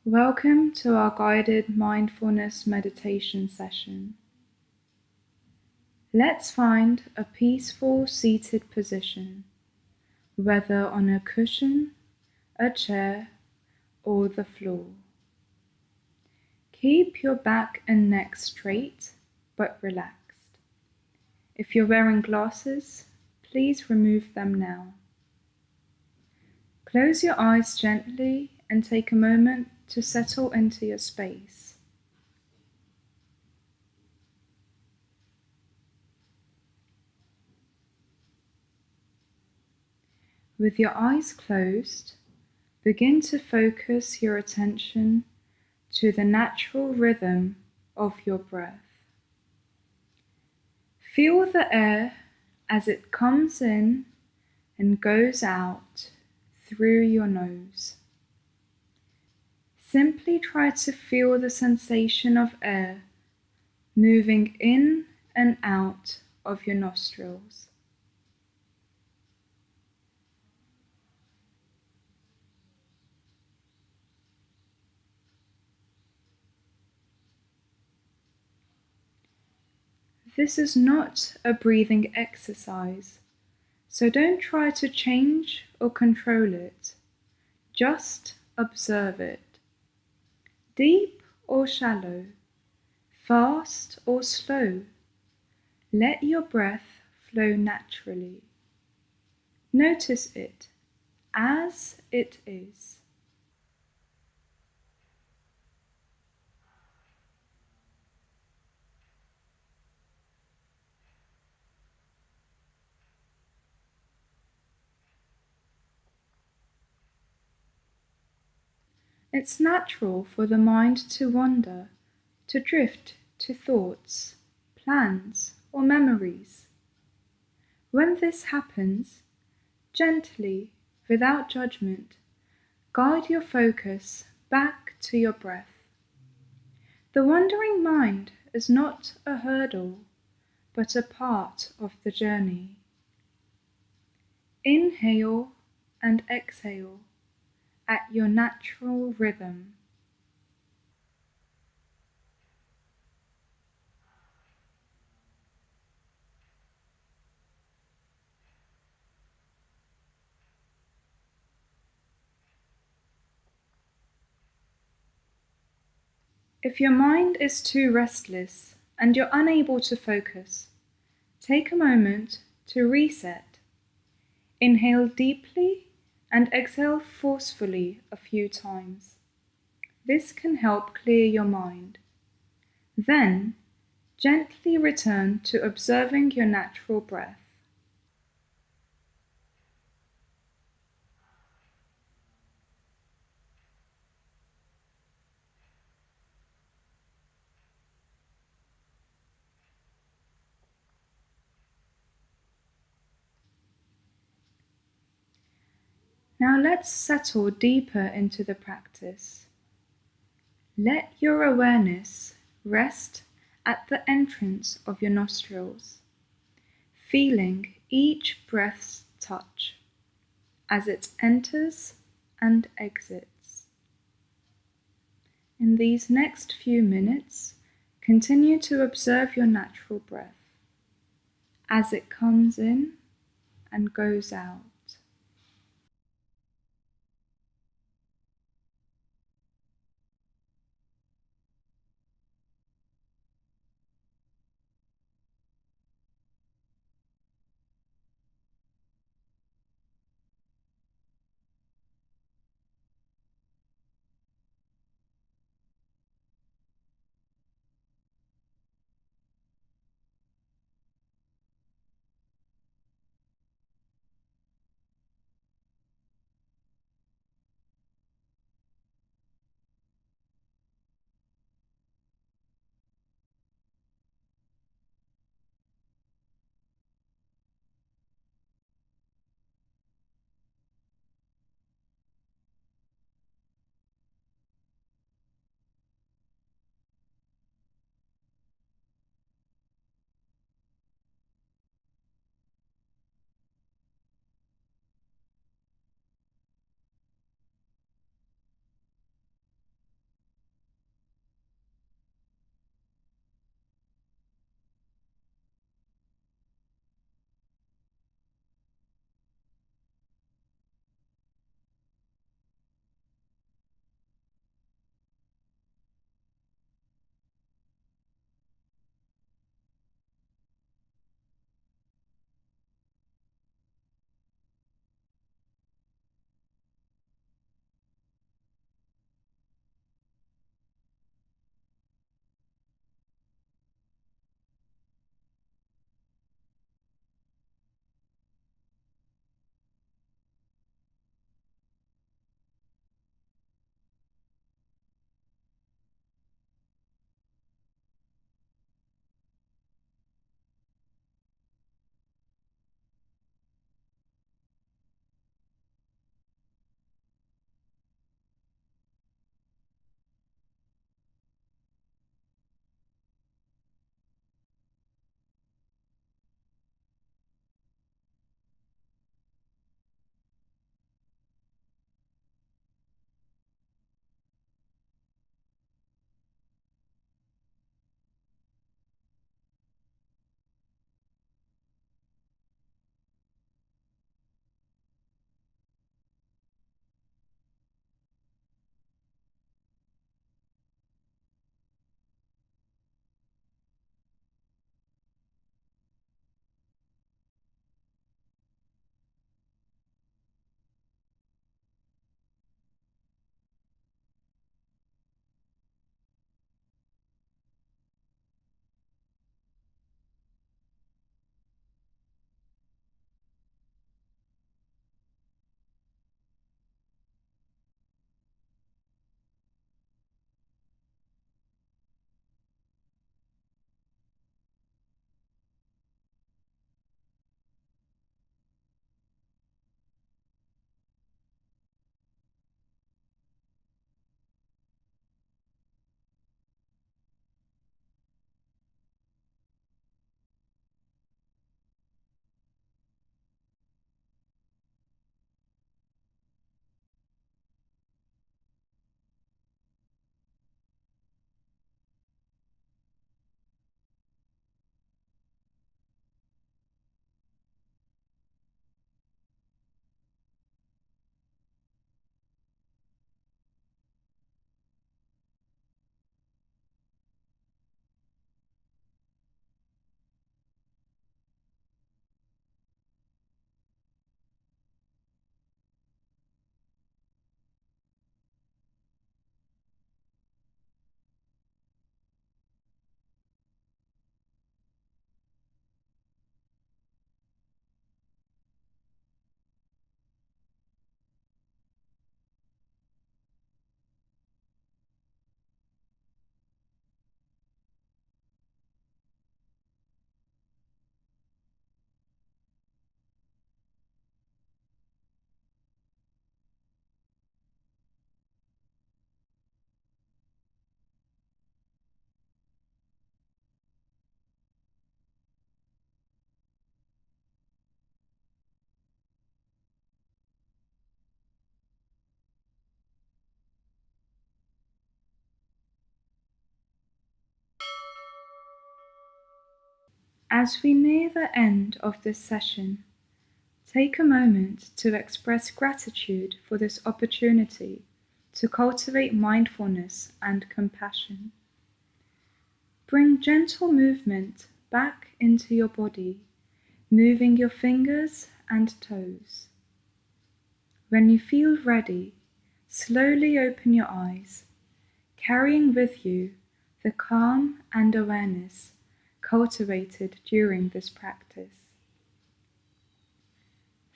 Welcome to our guided mindfulness meditation session. Let's find a peaceful seated position, whether on a cushion, a chair, or the floor. Keep your back and neck straight but relaxed. If you're wearing glasses, please remove them now. Close your eyes gently and take a moment to settle into your space. With your eyes closed, begin to focus your attention to the natural rhythm of your breath. Feel the air as it comes in and goes out through your nose. Simply try to feel the sensation of air moving in and out of your nostrils. This is not a breathing exercise, so don't try to change or control it. Just observe it. Deep or shallow, fast or slow, let your breath flow naturally. Notice it as it is. It's natural for the mind to wander, to drift to thoughts, plans, or memories. When this happens, gently, without judgment, guide your focus back to your breath. The wandering mind is not a hurdle, but a part of the journey. Inhale and exhale at your natural rhythm. If your mind is too restless and you're unable to focus, take a moment to reset. Inhale deeply and exhale forcefully a few times. This can help clear your mind. Then, gently return to observing your natural breath. Now let's settle deeper into the practice. Let your awareness rest at the entrance of your nostrils, feeling each breath's touch as it enters and exits. In these next few minutes, continue to observe your natural breath as it comes in and goes out. As we near the end of this session, take a moment to express gratitude for this opportunity to cultivate mindfulness and compassion. Bring gentle movement back into your body, moving your fingers and toes. When you feel ready, slowly open your eyes, carrying with you the calm and awareness cultivated during this practice.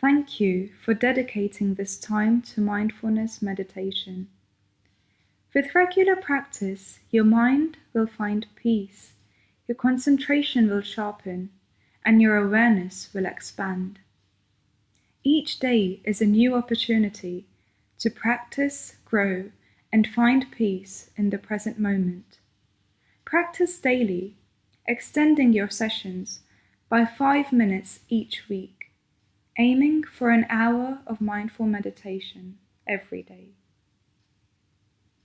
Thank you for dedicating this time to mindfulness meditation. With regular practice, your mind will find peace, your concentration will sharpen, and your awareness will expand. Each day is a new opportunity to practice, grow, and find peace in the present moment. Practice daily, extending your sessions by 5 minutes each week, aiming for an hour of mindful meditation every day.